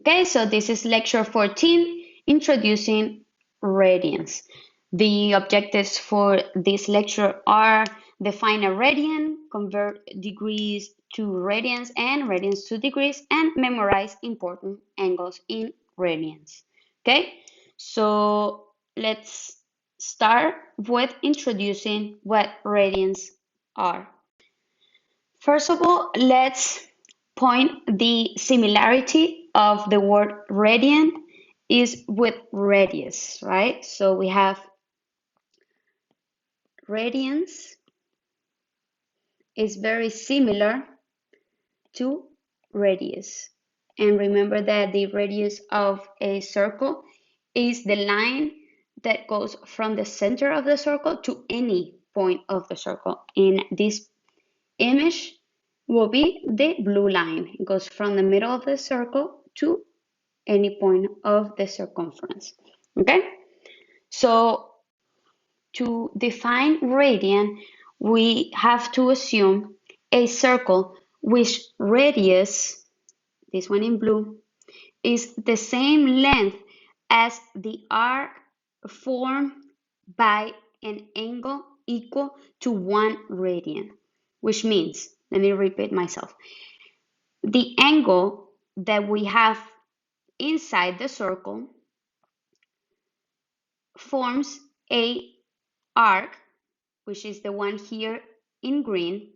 Okay, so this is lecture 14, introducing radians. The objectives for this lecture are define a radian, convert degrees to radians and radians to degrees, and memorize important angles in radians. Okay, so let's start with introducing what radians are. First of all, let's point the similarity of the word radian is with radius, right? So we have radians is very similar to radius. And remember that the radius of a circle is the line that goes from the center of the circle to any point of the circle. In this image will be the blue line. It goes from the middle of the circle to any point of the circumference. Okay? So to define radian, we have to assume a circle which radius, this one in blue, is the same length as the arc formed by an angle equal to 1 radian, which means, let me repeat myself, the angle that we have inside the circle forms a arc, which is the one here in green,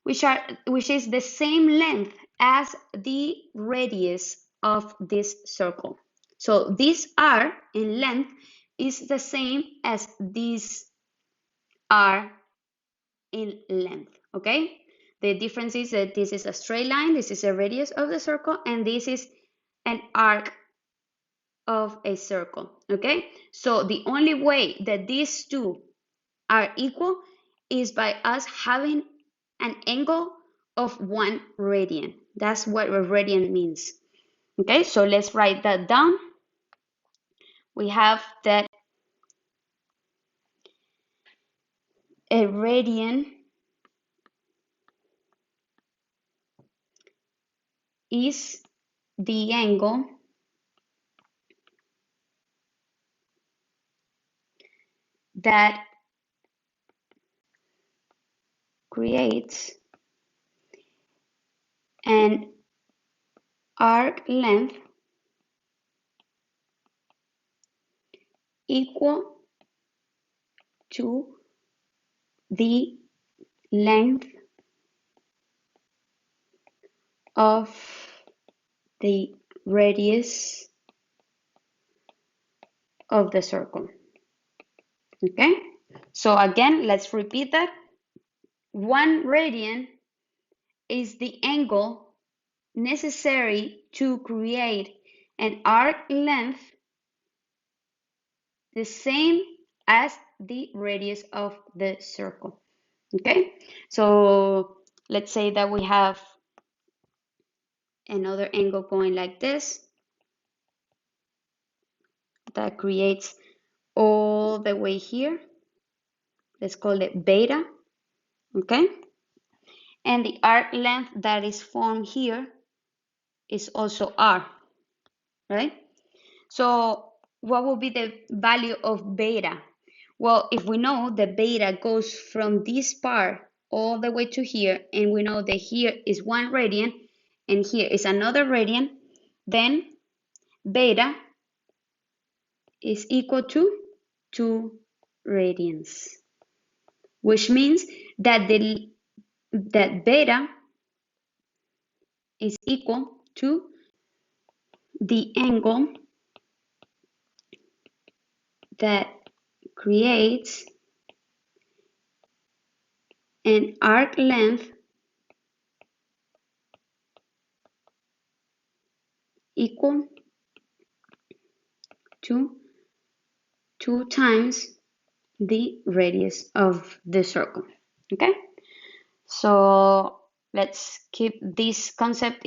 which is the same length as the radius of this circle. So this r in length is the same as this r in length, okay? The difference is that this is a straight line, this is a radius of the circle, and this is an arc of a circle, okay? So the only way that these two are equal is by us having an angle of 1 radian. That's what a radian means. Okay, so let's write that down. We have that a radian is the angle that creates an arc length equal to the length of the radius of the circle. Okay, so again, let's repeat that. 1 radian is the angle necessary to create an arc length the same as the radius of the circle. Okay, so let's say that we have another angle going like this that creates all the way here. Let's call it beta. Okay, and the arc length that is formed here is also r, right? So what will be the value of beta? Well, if we know that beta goes from this part all the way to here, and we know that here is 1 radian and here is another radian, then beta is equal to 2 radians, which means that beta is equal to the angle that creates an arc length equal to 2 times the radius of the circle. Okay, so let's keep this concept in